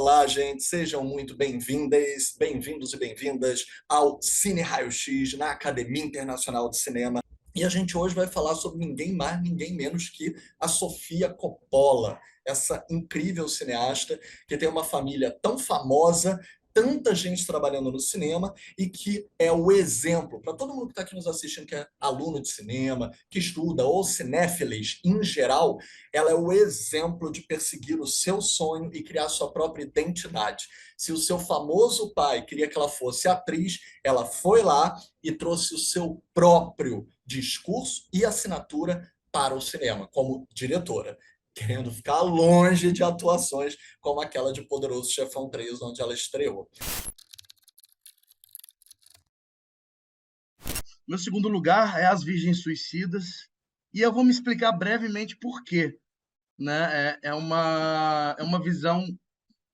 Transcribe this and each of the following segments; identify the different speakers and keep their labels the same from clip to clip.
Speaker 1: Olá, gente, sejam muito bem-vindas, bem-vindos e bem-vindas ao Cine Raio-X na Academia Internacional de Cinema. E a gente hoje vai falar sobre ninguém mais, ninguém menos que a Sofia Coppola, essa incrível cineasta que tem uma família tão famosa, tanta gente trabalhando no cinema e que é o exemplo para todo mundo que está aqui nos assistindo, que é aluno de cinema, que estuda, ou cinéfilos em geral. Ela é o exemplo de perseguir o seu sonho e criar sua própria identidade. Se o seu famoso pai queria que ela fosse atriz, ela foi lá e trouxe o seu próprio discurso e assinatura para o cinema, como diretora, querendo ficar longe de atuações como aquela de Poderoso Chefão 3, onde ela estreou.
Speaker 2: Meu segundo lugar é As Virgens Suicidas, e eu vou me explicar brevemente por quê. Né? É uma visão,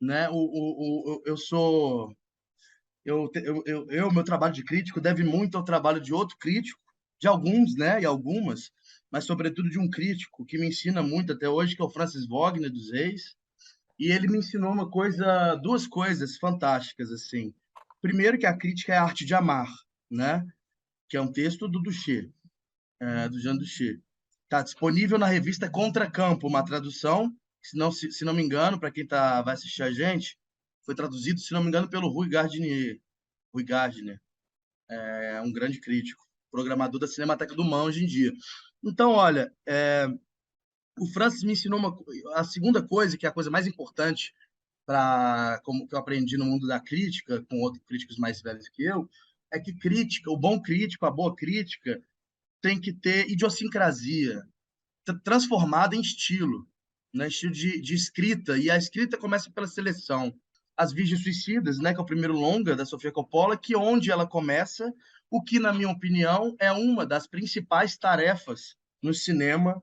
Speaker 2: né? Eu sou. Meu trabalho de crítico deve muito ao trabalho de outro crítico, de alguns, né? E algumas, mas sobretudo de um crítico que me ensina muito até hoje, que é o Francis Wagner dos Reis. E ele me ensinou duas coisas fantásticas, assim. Primeiro, que a crítica é a arte de amar, né? Que é um texto do Duché, do Jean Duché. Está disponível na revista Contracampo, uma tradução, se não me engano, para quem vai assistir a gente, foi traduzido, se não me engano, pelo Rui Gardner. Rui Gardner é um grande crítico, programador da Cinemateca do MAN hoje em dia. Então, olha, o Francis me ensinou a segunda coisa, que é a coisa mais importante como que eu aprendi no mundo da crítica, com outros críticos mais velhos que eu, é que crítica, o bom crítico, a boa crítica, tem que ter idiosincrasia, transformada em estilo, né? Estilo de escrita, e a escrita começa pela seleção. As Virgens Suicidas, né, que é o primeiro longa da Sofia Coppola, que onde ela começa, o que, na minha opinião, é uma das principais tarefas no cinema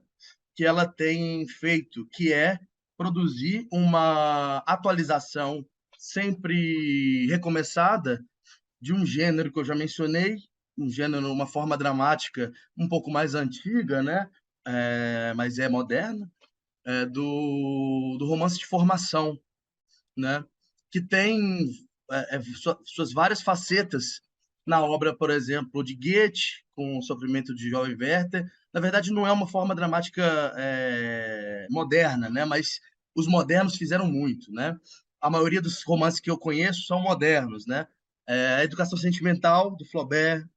Speaker 2: que ela tem feito, que é produzir uma atualização sempre recomeçada de um gênero que eu já mencionei, um gênero, uma forma dramática um pouco mais antiga, né? Mas é moderna, do romance de formação, né? Que tem suas várias facetas na obra, por exemplo, de Goethe, com o Sofrimento de Jovem Werther. Na verdade, não é uma forma dramática moderna, né? Mas os modernos fizeram muito, né? A maioria dos romances que eu conheço são modernos, né? A Educação Sentimental, do Flaubert,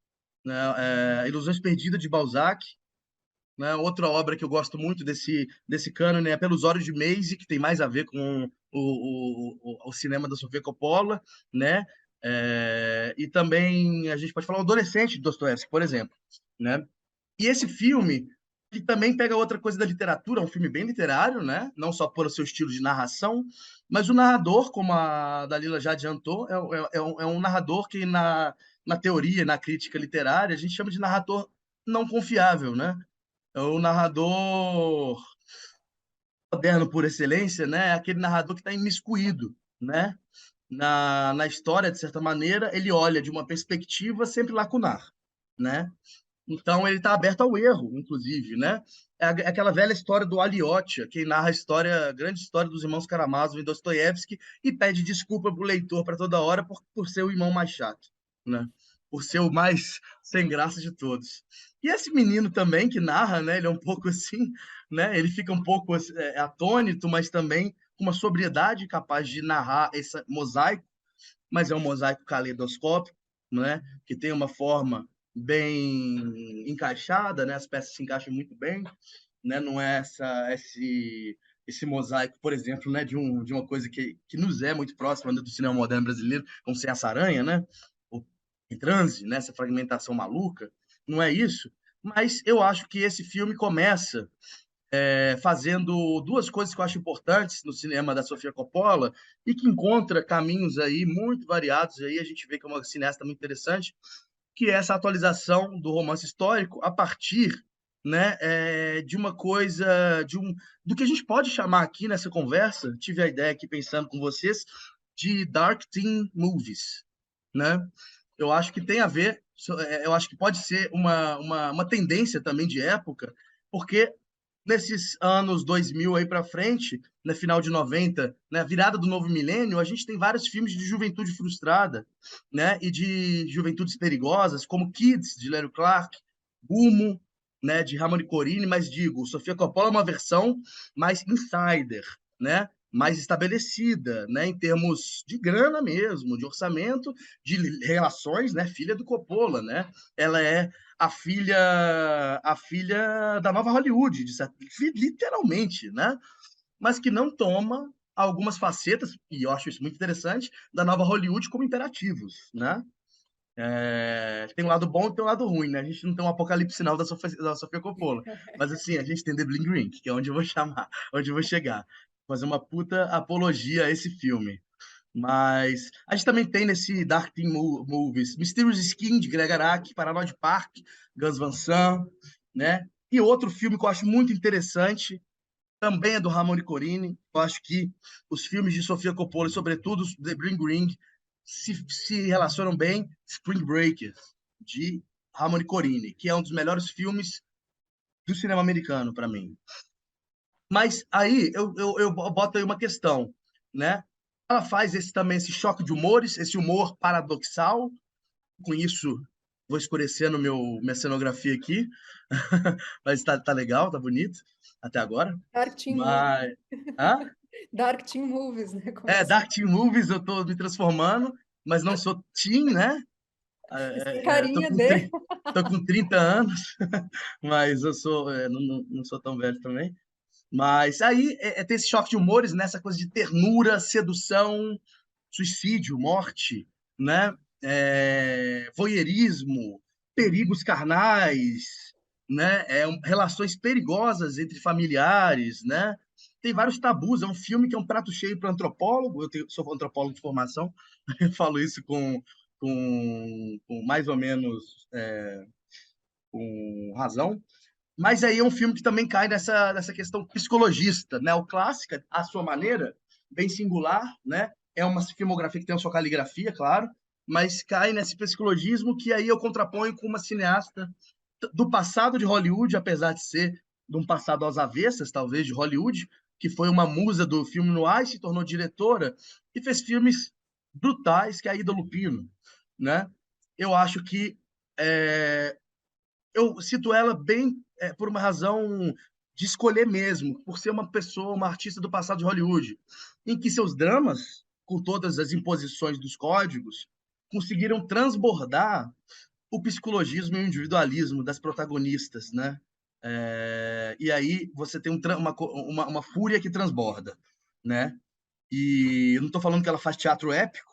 Speaker 2: né? Ilusões Perdidas, de Balzac, né? Outra obra que eu gosto muito desse cânone é Pelos Olhos de Maisie, que tem mais a ver com o cinema da Sofia Coppola, né? E também a gente pode falar o Adolescente, de Dostoiévski, por exemplo, né? E esse filme, que também pega outra coisa da literatura, é um filme bem literário, né? Não só pelo seu estilo de narração, mas o narrador, como a Dalila já adiantou, é um narrador que na teoria, na crítica literária, a gente chama de narrador não confiável, né? É o narrador moderno por excelência, né? É aquele narrador que está imiscuído, né? Na história, de certa maneira, ele olha de uma perspectiva sempre lacunar, né? Então ele está aberto ao erro, inclusive, né? É aquela velha história do Aliotia, que narra a grande história dos irmãos Karamazov e Dostoiévski e pede desculpa para o leitor para toda hora por ser o irmão mais chato, né? Por ser o mais sem graça de todos. E esse menino também que narra, né? Ele é um pouco assim, né? Ele fica um pouco atônito, mas também com uma sobriedade capaz de narrar esse mosaico, mas é um mosaico caleidoscópico, né? Que tem uma forma bem encaixada, né? As peças se encaixam muito bem, né? Não é esse mosaico, por exemplo, né? De uma coisa que nos é muito próxima, né, do cinema moderno brasileiro, como Sem Essa Aranha, né? O Em Transe, né? Essa fragmentação maluca. Não é isso. Mas eu acho que esse filme começa fazendo duas coisas que eu acho importantes no cinema da Sofia Coppola e que encontra caminhos aí muito variados. Aí a gente vê que é uma cineasta muito interessante, que é essa atualização do romance histórico a partir, né, de uma coisa, do que a gente pode chamar aqui nessa conversa, tive a ideia aqui pensando com vocês, de dark teen movies, né? Eu acho que tem a ver, eu acho que pode ser uma tendência também de época, porque nesses anos 2000 aí para frente, né, final de 90, né, virada do novo milênio, a gente tem vários filmes de juventude frustrada, né, e de juventudes perigosas, como Kids, de Larry Clark, Gumo, né, de Harmony Corine, mas digo, Sofia Coppola é uma versão mais insider, né, mais estabelecida, né, em termos de grana mesmo, de orçamento, de relações, né, filha do Coppola, né, ela é a filha da nova Hollywood, literalmente, né, mas que não toma algumas facetas, e eu acho isso muito interessante, da nova Hollywood como imperativos, né? Tem um lado bom e tem um lado ruim, né? A gente não tem um apocalipse sinal da Sofia Coppola, mas assim, a gente tem The Bling Ring, que é onde eu vou chamar, onde eu vou chegar. Fazer uma puta apologia a esse filme. Mas a gente também tem nesse Dark Teen Movies Mysterious Skin, de Greg Araki, Paranoid Park, Gus Van Sant, né? E outro filme que eu acho muito interessante, também é do Harmony Corine. Eu acho que os filmes de Sofia Coppola, e sobretudo The Bling Ring, se relacionam bem. Spring Breakers, de Harmony Corine, que é um dos melhores filmes do cinema americano para mim. Mas aí eu boto aí uma questão, né? Ela faz também esse choque de humores, esse humor paradoxal. Com isso, vou escurecendo minha cenografia aqui, mas tá legal, tá bonito até agora.
Speaker 3: Dark Teen Movies.
Speaker 2: Mas. Hã?
Speaker 3: Dark Teen Movies, né?
Speaker 2: Dark Teen Movies, eu tô me transformando, mas não sou teen, né?
Speaker 3: Tem
Speaker 2: Tô
Speaker 3: carinha
Speaker 2: com,
Speaker 3: dele.
Speaker 2: tô com 30 anos, mas eu sou, não sou tão velho também. Mas aí tem esse choque de humores, né? Essa coisa de ternura, sedução, suicídio, morte, né? Voyeurismo, perigos carnais, né? Relações perigosas entre familiares, né? Tem vários tabus. É um filme que é um prato cheio para antropólogo. Sou antropólogo de formação, eu falo isso com mais ou menos com razão. Mas aí é um filme que também cai nessa questão psicologista, né? O clássico, à sua maneira, bem singular, né? É uma filmografia que tem a sua caligrafia, claro, mas cai nesse psicologismo que aí eu contraponho com uma cineasta do passado de Hollywood, apesar de ser de um passado às avessas, talvez, de Hollywood, que foi uma musa do filme noir, se tornou diretora e fez filmes brutais, que é a Ida Lupino, né? Eu acho que eu cito ela bem por uma razão de escolher mesmo, por ser uma pessoa, uma artista do passado de Hollywood, em que seus dramas, com todas as imposições dos códigos, conseguiram transbordar o psicologismo e o individualismo das protagonistas, né? E aí você tem uma fúria que transborda, né? E eu não estou falando que ela faz teatro épico,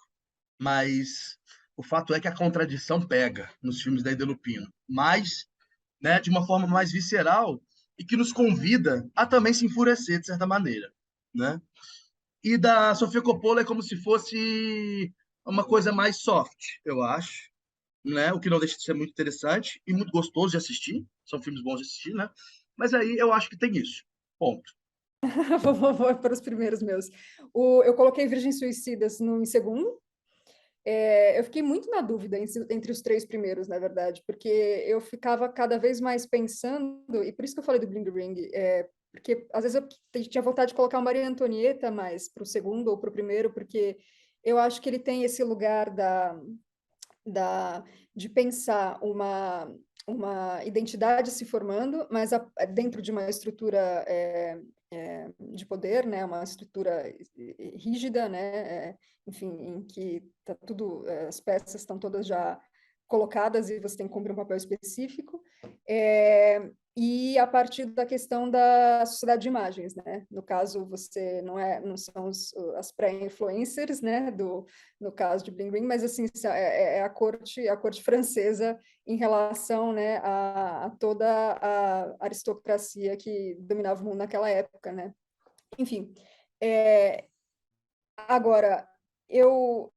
Speaker 2: mas o fato é que a contradição pega nos filmes da Ida Lupino. Mas, né, de uma forma mais visceral e que nos convida a também se enfurecer, de certa maneira, né? E da Sofia Coppola é como se fosse uma coisa mais soft, eu acho, né? O que não deixa de ser muito interessante e muito gostoso de assistir. São filmes bons de assistir, né? Mas aí eu acho que tem isso. Ponto.
Speaker 3: Vou para os primeiros meus. Eu coloquei Virgens Suicidas em segundo. Eu fiquei muito na dúvida entre os três primeiros, na verdade, porque eu ficava cada vez mais pensando, e por isso que eu falei do Bling Ring, porque às vezes eu tinha vontade de colocar o Maria Antonieta mais para o segundo ou para o primeiro, porque eu acho que ele tem esse lugar de pensar uma identidade se formando, mas dentro de uma estrutura de poder, né, uma estrutura rígida, né, enfim, em que tá tudo, as peças estão todas já colocadas e você tem que cumprir um papel específico, e a partir da questão da sociedade de imagens, né? No caso, você não são as pré-influencers, né? No caso de Bling Ring, mas assim é a corte francesa em relação, né, a toda a aristocracia que dominava o mundo naquela época, né? Enfim, agora eu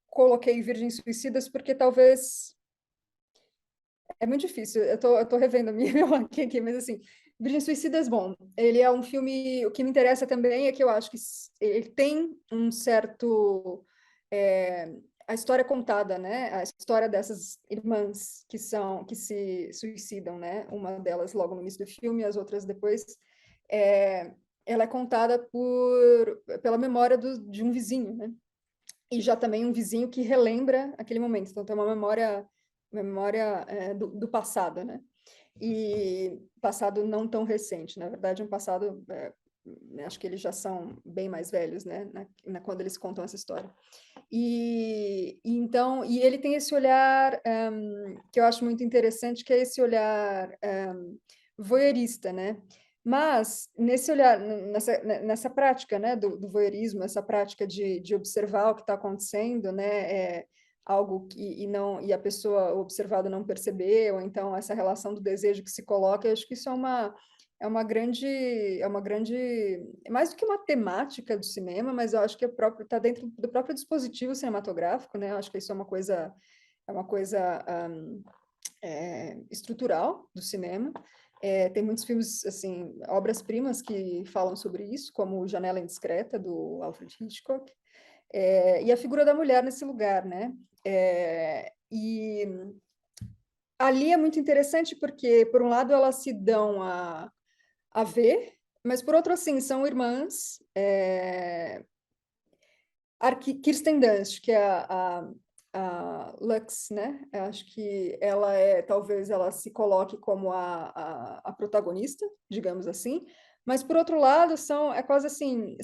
Speaker 3: coloquei Virgens Suicidas porque talvez é muito difícil, eu tô revendo meu ranking aqui, mas assim, Virgens Suicidas, bom, ele é um filme, o que me interessa também é que eu acho que ele tem um certo a história contada, né? A história dessas irmãs que se suicidam, né? Uma delas logo no início do filme, as outras depois. Ela é contada pela memória de um vizinho, né? E já também um vizinho que relembra aquele momento. Então tem uma memória do passado, né? E passado não tão recente, na verdade, um passado, acho que eles já são bem mais velhos, né? Quando eles contam essa história. Então, ele tem esse olhar que eu acho muito interessante, que é esse olhar voyeurista, né? Mas nesse olhar, nessa prática, né, do voyeurismo, essa prática de observar o que está acontecendo, né, algo e a pessoa, o observado, não perceber, ou então essa relação do desejo que se coloca, eu acho que isso é uma grande, mais do que uma temática do cinema, mas eu acho que está dentro do próprio dispositivo cinematográfico, né? Eu acho que isso é uma coisa estrutural do cinema. Tem muitos filmes, assim, obras-primas que falam sobre isso, como Janela Indiscreta, do Alfred Hitchcock, e a figura da mulher nesse lugar, né? E ali é muito interessante porque, por um lado, elas se dão a ver, mas, por outro, assim, são irmãs. Kirsten Dunst, que é a Lux, né? Eu acho que talvez ela se coloque como a protagonista, digamos assim, mas por outro lado é quase assim,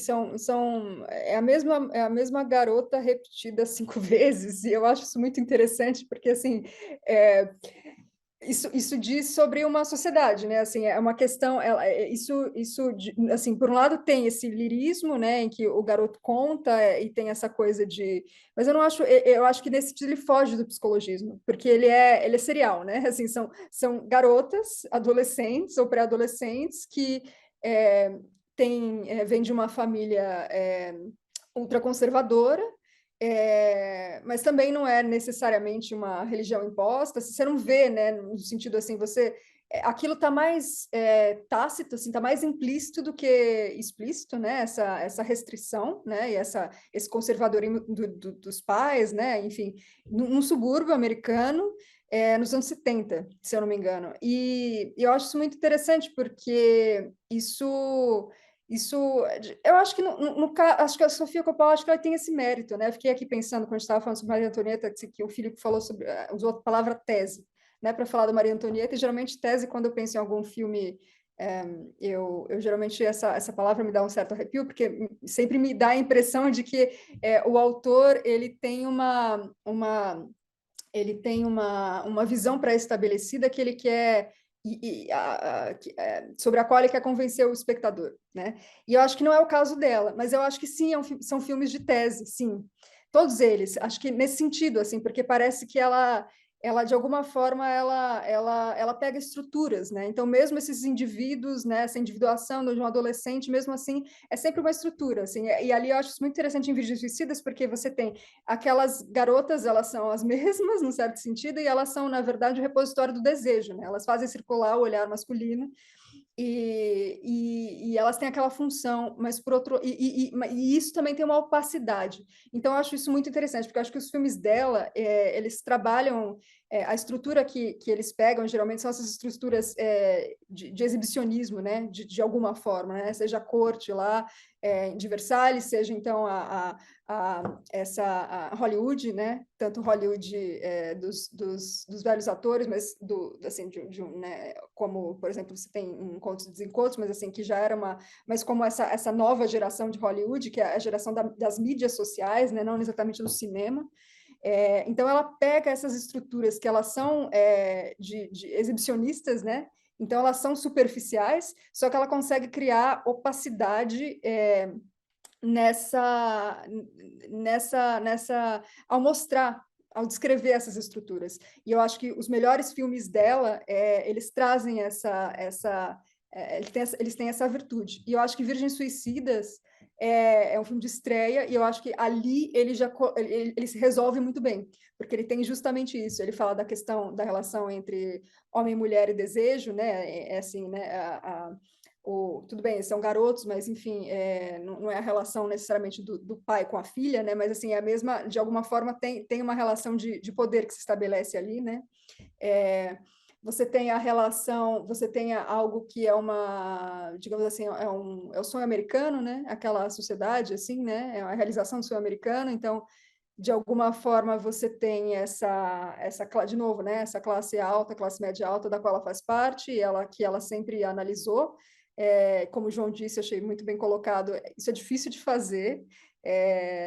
Speaker 3: é a mesma garota repetida 5 vezes, e eu acho isso muito interessante, porque assim, isso diz sobre uma sociedade, né? Assim, é uma questão. Assim, por um lado tem esse lirismo, né, em que o garoto conta e tem essa coisa de. Mas eu não acho. Eu acho que nesse sentido ele foge do psicologismo, porque ele é serial, né? Assim, são garotas, adolescentes ou pré-adolescentes que vêm de uma família ultraconservadora, mas também não é necessariamente uma religião imposta. Você não vê, né, no sentido assim, aquilo está mais tácito, assim, está mais implícito do que explícito, né? Essa restrição, né? E esse conservadorismo dos pais, né? Enfim, num subúrbio americano, nos anos 70, se eu não me engano. E eu acho isso muito interessante porque isso, eu acho que acho que a Sofia Coppola, acho que ela tem esse mérito, né? Eu fiquei aqui pensando quando a gente estava falando sobre Maria Antonieta, que o Filipe falou sobre, usou a palavra tese, né, para falar da Maria Antonieta, e geralmente tese, quando eu penso em algum filme, eu geralmente essa palavra me dá um certo arrepio, porque sempre me dá a impressão de que o autor ele tem uma visão pré-estabelecida que ele quer sobre a qual ele quer convencer o espectador, né? E eu acho que não é o caso dela, mas eu acho que sim, são filmes de tese, sim. Todos eles, acho que nesse sentido, assim, porque parece que ela de alguma forma, ela pega estruturas, né? Então, mesmo esses indivíduos, né, essa individuação de um adolescente, mesmo assim, é sempre uma estrutura, assim. E ali eu acho isso muito interessante em Virgens Suicidas, porque você tem aquelas garotas, elas são as mesmas, num certo sentido, e elas são, na verdade, o repositório do desejo, né? Elas fazem circular o olhar masculino, e elas têm aquela função, mas por outro, e isso também tem uma opacidade. Então eu acho isso muito interessante, porque eu acho que os filmes dela, eles trabalham a estrutura que eles pegam, geralmente são essas estruturas de exibicionismo, né, de alguma forma, né, seja a corte lá de Versalhes, seja então essa Hollywood, né, tanto Hollywood dos velhos atores, mas assim, né, como, por exemplo, você tem Encontros e Desencontros, mas assim, que já era mas como essa nova geração de Hollywood, que é a geração das mídias sociais, né, não exatamente do cinema. Então ela pega essas estruturas que elas são de exibicionistas, né? Então elas são superficiais, só que ela consegue criar opacidade ao mostrar, ao descrever essas estruturas. E eu acho que os melhores filmes dela, eles trazem eles têm essa virtude. E eu acho que Virgens Suicidas é um filme de estreia, e eu acho que ali ele se resolve muito bem, porque ele tem justamente isso. Ele fala da questão da relação entre homem, mulher e desejo, né? Assim, né? tudo bem, são garotos, mas enfim, não é a relação necessariamente do pai com a filha, né? Mas assim, é a mesma, de alguma forma tem uma relação de poder que se estabelece ali, né? Você tem a relação, você tem algo que é uma, digamos assim, é o sonho americano, né? Aquela sociedade, assim, né? É a realização do sonho americano, então de alguma forma você tem de novo, né, essa classe alta, classe média alta, da qual ela faz parte, que ela sempre analisou. Como o João disse, achei muito bem colocado, isso é difícil de fazer,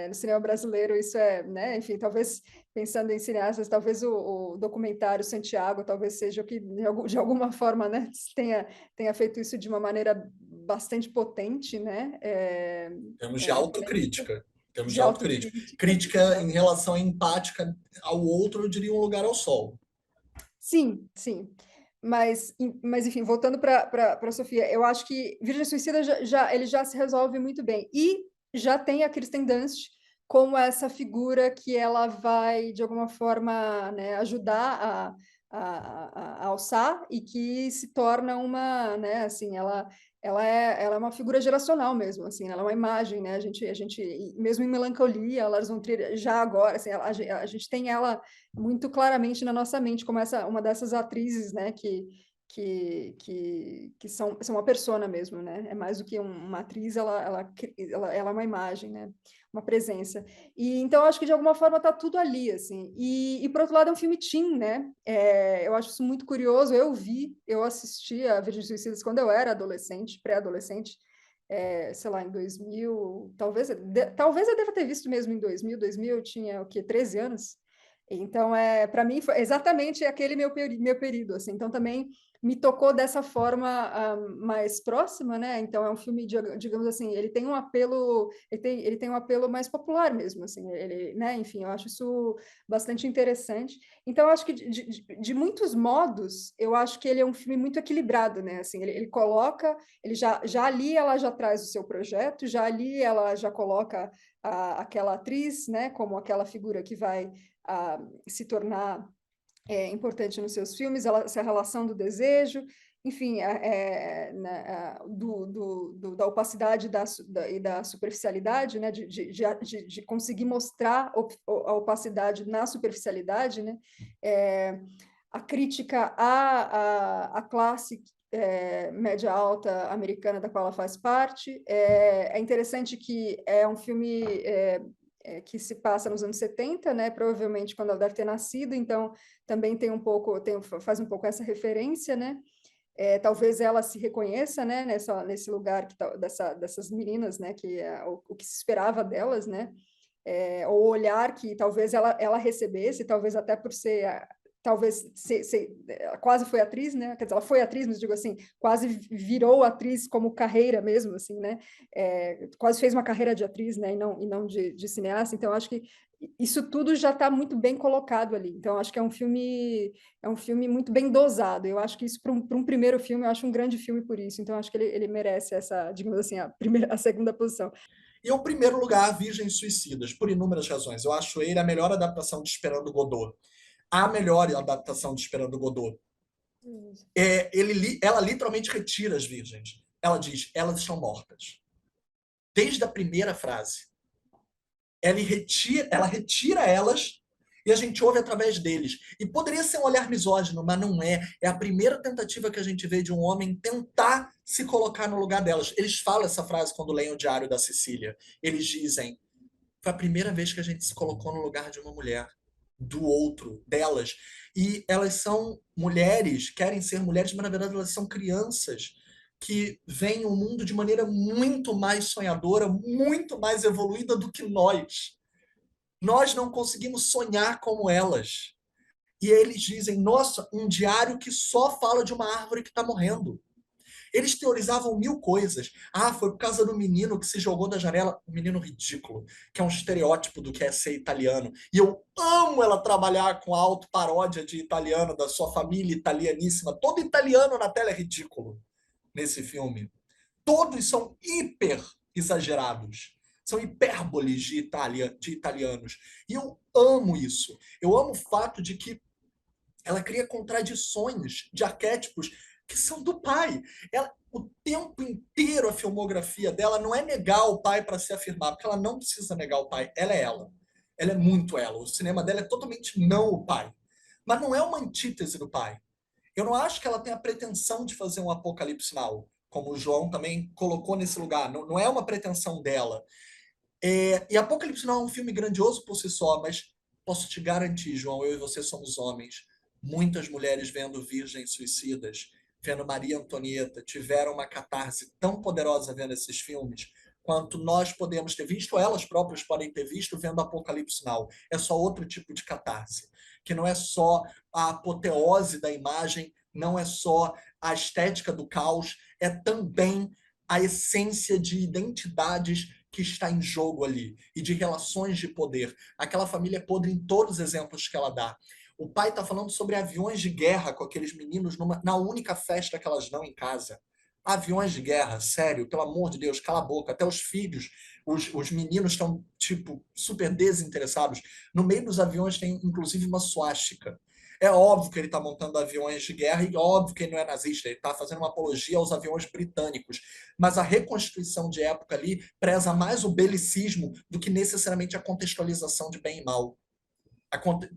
Speaker 3: no cinema brasileiro isso né, enfim, talvez, pensando em cineastas, talvez o documentário Santiago, talvez seja o que, de alguma forma, né, tenha feito isso de uma maneira bastante potente, né,
Speaker 1: Temos de autocrítica. Temos de
Speaker 3: de
Speaker 1: autocrítica.
Speaker 3: autocrítica.
Speaker 1: Crítica em relação empática ao outro, eu diria um lugar ao sol.
Speaker 3: Sim, sim. Mas enfim, voltando para a Sofia, eu acho que Virgem Suicida ele já se resolve muito bem. E já tem a Kirsten Dunst como essa figura que ela vai, de alguma forma, né, ajudar a alçar e que se torna uma, né, assim, ela é uma figura geracional mesmo, assim, ela é uma imagem, né, a gente mesmo em Melancolia, Lars von Trier, já agora, assim, a gente tem ela muito claramente na nossa mente como uma dessas atrizes, né, que são uma persona mesmo, né, é mais do que uma atriz, ela é uma imagem, né, uma presença. E então acho que de alguma forma está tudo ali, assim. E por outro lado é um filme teen, né? Eu acho isso muito curioso. Eu assisti a Virgens Suicidas quando eu era adolescente, pré-adolescente, sei lá, em 2000, talvez eu deva ter visto mesmo em 2000 eu tinha o quê? 13 anos. Então, para mim, foi exatamente aquele meu período, assim. Então, também me tocou dessa forma mais próxima, né? Então, é um filme, digamos assim, ele tem um apelo, ele tem um apelo mais popular mesmo, assim. Ele, né? Enfim, eu acho isso bastante interessante. Então, eu acho que, de muitos modos, eu acho que ele é um filme muito equilibrado, né? Assim, ele coloca, ele já ali ela já traz o seu projeto, já ali ela já coloca aquela atriz, né? Como aquela figura que vai se tornar importante nos seus filmes, essa relação do desejo, enfim, da opacidade e da superficialidade, né, de conseguir mostrar a opacidade na superficialidade, né, a crítica à classe média alta americana da qual ela faz parte. É interessante que é um filme que se passa nos anos 70, né? Provavelmente quando ela deve ter nascido, então também faz um pouco essa referência, né? Talvez ela se reconheça, né? Nesse lugar dessas meninas, né? Que é o que se esperava delas, né? O olhar que talvez ela recebesse, talvez até por ser talvez ela quase foi atriz, né? Quer dizer, ela foi atriz, mas digo assim, quase virou atriz como carreira mesmo, assim, né? Quase fez uma carreira de atriz, né? E não de cineasta. Então, acho que isso tudo já está muito bem colocado ali. Então, acho que é um filme muito bem dosado. Eu acho que isso para um primeiro filme, eu acho um grande filme por isso. Então, acho que ele merece essa, digamos assim, a segunda posição.
Speaker 1: E o primeiro lugar, Virgens Suicidas, por inúmeras razões. Eu acho ele a melhor adaptação de Esperando Godot. A melhor adaptação de Esperando Godot. Ela literalmente retira as virgens. Ela diz, elas estão mortas. Desde a primeira frase. Ela retira elas e a gente ouve através deles. E poderia ser um olhar misógino, mas não é. É a primeira tentativa que a gente vê de um homem tentar se colocar no lugar delas. Eles falam essa frase quando leem o Diário da Cecília. Eles dizem, foi a primeira vez que a gente se colocou no lugar de uma mulher, do outro, delas. E elas são mulheres, querem ser mulheres, mas na verdade elas são crianças que veem o mundo de maneira muito mais sonhadora, muito mais evoluída do que nós. Nós não conseguimos sonhar como elas. E eles dizem, nossa, um diário que só fala de uma árvore que está morrendo. Eles teorizavam mil coisas. Ah, foi por causa do menino que se jogou da janela. Um menino ridículo, que é um estereótipo do que é ser italiano. E eu amo ela trabalhar com a autoparódia de italiano, da sua família italianíssima. Todo italiano na tela é ridículo nesse filme. Todos são hiper exagerados. São hipérboles de italianos. E eu amo isso. Eu amo o fato de que ela cria contradições de arquétipos que são do pai. o tempo inteiro a filmografia dela não é negar o pai para se afirmar, porque ela não precisa negar o pai, ela é ela. Ela é muito ela. O cinema dela é totalmente não o pai. Mas não é uma antítese do pai. Eu não acho que ela tenha a pretensão de fazer um Apocalipse Now, como o João também colocou nesse lugar. Não, não é uma pretensão dela. E Apocalipse Now é um filme grandioso por si só, mas posso te garantir, João, eu e você somos homens. Muitas mulheres vendo Virgens Suicidas, vendo Maria Antonieta, tiveram uma catarse tão poderosa vendo esses filmes, quanto nós podemos ter visto, elas próprias podem ter visto vendo Apocalipse Now. É só outro tipo de catarse, que não é só a apoteose da imagem, não é só a estética do caos, é também a essência de identidades que está em jogo ali e de relações de poder. Aquela família é podre em todos os exemplos que ela dá. O pai está falando sobre aviões de guerra com aqueles meninos na única festa que elas dão em casa. Aviões de guerra, sério, pelo amor de Deus, cala a boca. Até os filhos, os meninos estão, tipo, super desinteressados. No meio dos aviões tem, inclusive, uma suástica. É óbvio que ele está montando aviões de guerra e óbvio que ele não é nazista, ele está fazendo uma apologia aos aviões britânicos. Mas a reconstituição de época ali preza mais o belicismo do que necessariamente a contextualização de bem e mal.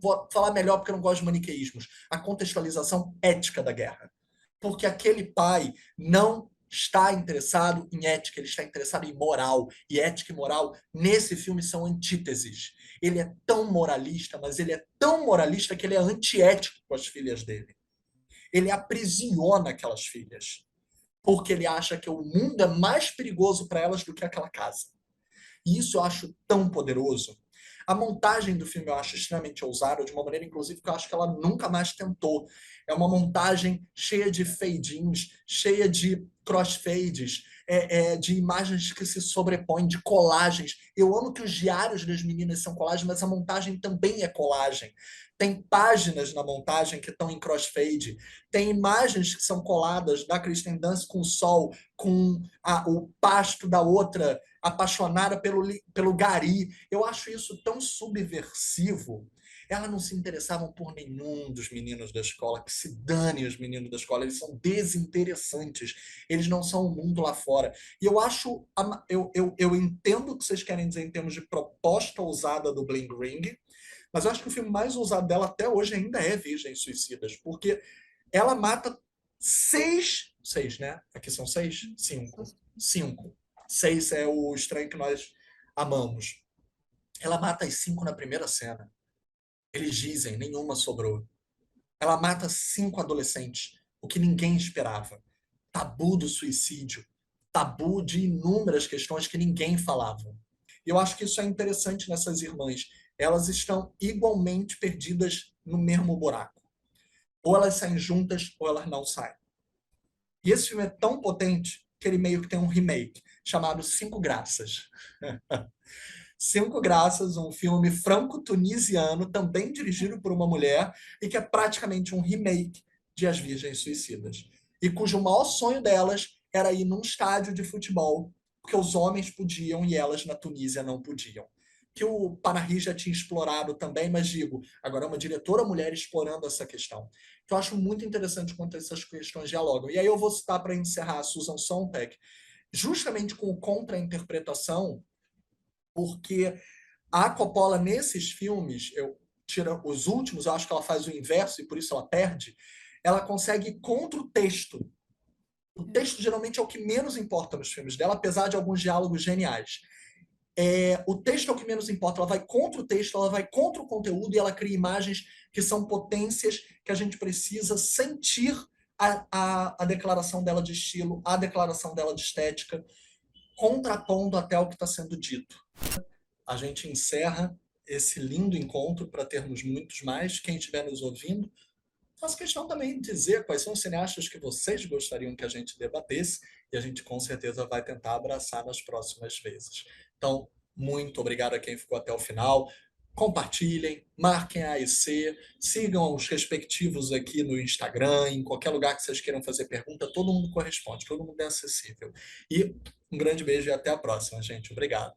Speaker 1: Vou falar melhor porque eu não gosto de maniqueísmos. A contextualização ética da guerra. Porque aquele pai não está interessado em ética, ele está interessado em moral. E ética e moral, nesse filme, são antíteses. Ele é tão moralista, mas ele é tão moralista que ele é antiético com as filhas dele. Ele aprisiona aquelas filhas, porque ele acha que o mundo é mais perigoso para elas do que aquela casa. E isso eu acho tão poderoso. A montagem do filme eu acho extremamente ousada, de uma maneira, inclusive, que eu acho que ela nunca mais tentou. É uma montagem cheia de fade-ins, cheia de crossfades, de imagens que se sobrepõem, de colagens. Eu amo que os diários das meninas são colagens, mas a montagem também é colagem. Tem páginas na montagem que estão em crossfade, tem imagens que são coladas da Kristen Dunst com o sol, com o pasto da outra apaixonada pelo Gary. Eu acho isso tão subversivo. Elas não se interessavam por nenhum dos meninos da escola, que se dane os meninos da escola, eles são desinteressantes, eles não são o mundo lá fora. E eu acho, eu entendo o que vocês querem dizer em termos de proposta ousada do Bling Ring, mas eu acho que o filme mais ousado dela até hoje ainda é Virgens Suicidas, porque ela mata seis, né? Aqui são seis? Cinco. Seis é o estranho que nós amamos. Ela mata as 5 na primeira cena. Eles dizem, nenhuma sobrou. Ela mata 5 adolescentes, o que ninguém esperava. Tabu do suicídio. Tabu de inúmeras questões que ninguém falava. E eu acho que isso é interessante nessas irmãs. Elas estão igualmente perdidas no mesmo buraco. Ou elas saem juntas, ou elas não saem. E esse filme é tão potente que ele meio que tem um remake chamado Cinco Graças. Cinco Graças, um filme franco-tunisiano, também dirigido por uma mulher, e que é praticamente um remake de As Virgens Suicidas. E cujo maior sonho delas era ir num estádio de futebol, porque os homens podiam e elas na Tunísia não podiam. Que o Panahi já tinha explorado também, mas digo, agora é uma diretora mulher explorando essa questão. Então, eu acho muito interessante quanto essas questões dialogam. E aí eu vou citar para encerrar a Susan Sontag, justamente com o contra-interpretação, porque a Coppola, nesses filmes, tira os últimos, eu acho que ela faz o inverso e por isso ela perde, ela consegue ir contra o texto. O texto geralmente é o que menos importa nos filmes dela, apesar de alguns diálogos geniais. O texto é o que menos importa, ela vai contra o texto, ela vai contra o conteúdo e ela cria imagens que são potências que a gente precisa sentir a declaração dela de estilo, a declaração dela de estética, contrapondo até o que está sendo dito. A gente encerra esse lindo encontro para termos muitos mais. Quem estiver nos ouvindo, faço questão também de dizer quais são os cineastas que vocês gostariam que a gente debatesse e a gente com certeza vai tentar abraçar nas próximas vezes. Então, muito obrigado a quem ficou até o final. Compartilhem, marquem a AIC, sigam os respectivos aqui no Instagram, em qualquer lugar que vocês queiram fazer pergunta, todo mundo corresponde, todo mundo é acessível. E um grande beijo e até a próxima, gente. Obrigado.